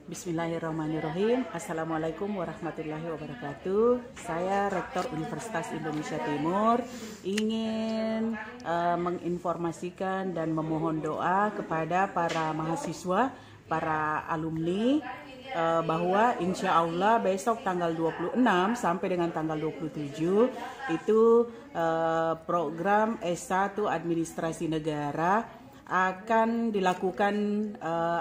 Bismillahirrahmanirrahim. Assalamualaikum warahmatullahi wabarakatuh. Saya Rektor Universitas Indonesia Timur ingin menginformasikan dan memohon doa kepada para mahasiswa, para alumni bahwa insya Allah besok tanggal 26 sampai dengan tanggal 27 itu program S1 Administrasi Negara akan dilakukan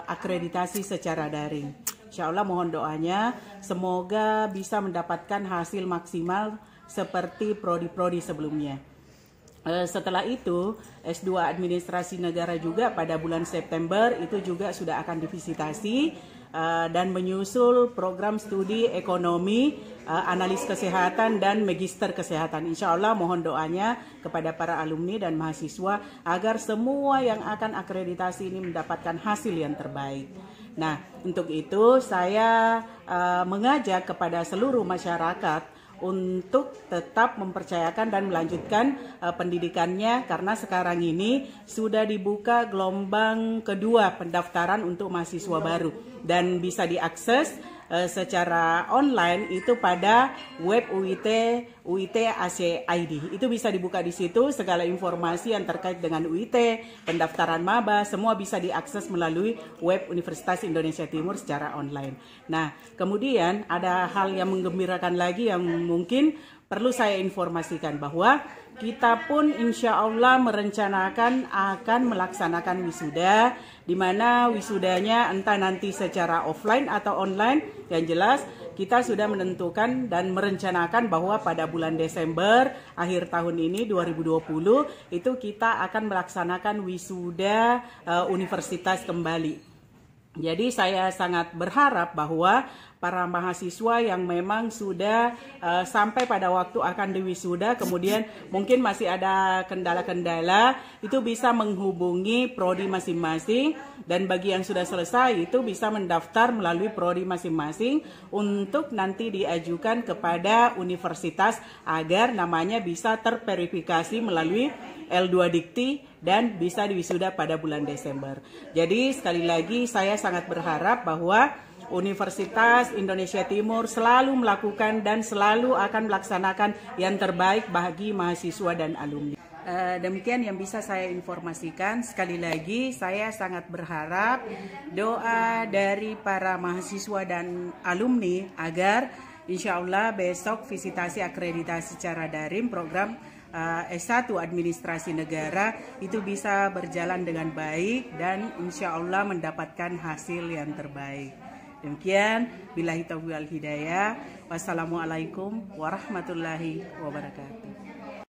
akreditasi secara daring. Insya Allah mohon doanya semoga bisa mendapatkan hasil maksimal seperti prodi-prodi sebelumnya. Setelah itu S2 Administrasi Negara juga pada bulan September itu juga sudah akan divisitasi dan menyusul program studi ekonomi, analis kesehatan dan magister kesehatan. Insya Allah mohon doanya kepada para alumni dan mahasiswa agar semua yang akan akreditasi ini mendapatkan hasil yang terbaik. Nah, untuk itu saya mengajak kepada seluruh masyarakat untuk tetap mempercayakan dan melanjutkan pendidikannya karena sekarang ini sudah dibuka gelombang kedua pendaftaran untuk mahasiswa baru dan bisa diakses secara online itu pada web UIT AC.id. Itu bisa dibuka di situ, segala informasi yang terkait dengan UIT, pendaftaran maba, semua bisa diakses melalui web Universitas Indonesia Timur secara online. Nah, kemudian ada hal yang menggembirakan lagi yang mungkin perlu saya informasikan bahwa kita pun insya Allah merencanakan akan melaksanakan wisuda, di mana wisudanya entah nanti secara offline atau online. Yang jelas kita sudah menentukan dan merencanakan bahwa pada bulan Desember akhir tahun ini 2020 itu kita akan melaksanakan wisuda universitas kembali. Jadi saya sangat berharap bahwa para mahasiswa yang memang sudah sampai pada waktu akan diwisuda, kemudian mungkin masih ada kendala-kendala, itu bisa menghubungi prodi masing-masing, dan bagi yang sudah selesai itu bisa mendaftar melalui prodi masing-masing untuk nanti diajukan kepada universitas agar namanya bisa terverifikasi melalui L2 Dikti dan bisa diwisuda pada bulan Desember. Jadi sekali lagi saya sangat berharap bahwa Universitas Indonesia Timur selalu melakukan dan selalu akan melaksanakan yang terbaik bagi mahasiswa dan alumni. Demikian yang bisa saya informasikan. Sekali lagi saya sangat berharap doa dari para mahasiswa dan alumni agar insya Allah besok visitasi akreditasi secara daring program S1 Administrasi Negara itu bisa berjalan dengan baik dan insya Allah mendapatkan hasil yang terbaik. Demikian, billahi taufiq wal hidayah. Wassalamualaikum warahmatullahi wabarakatuh.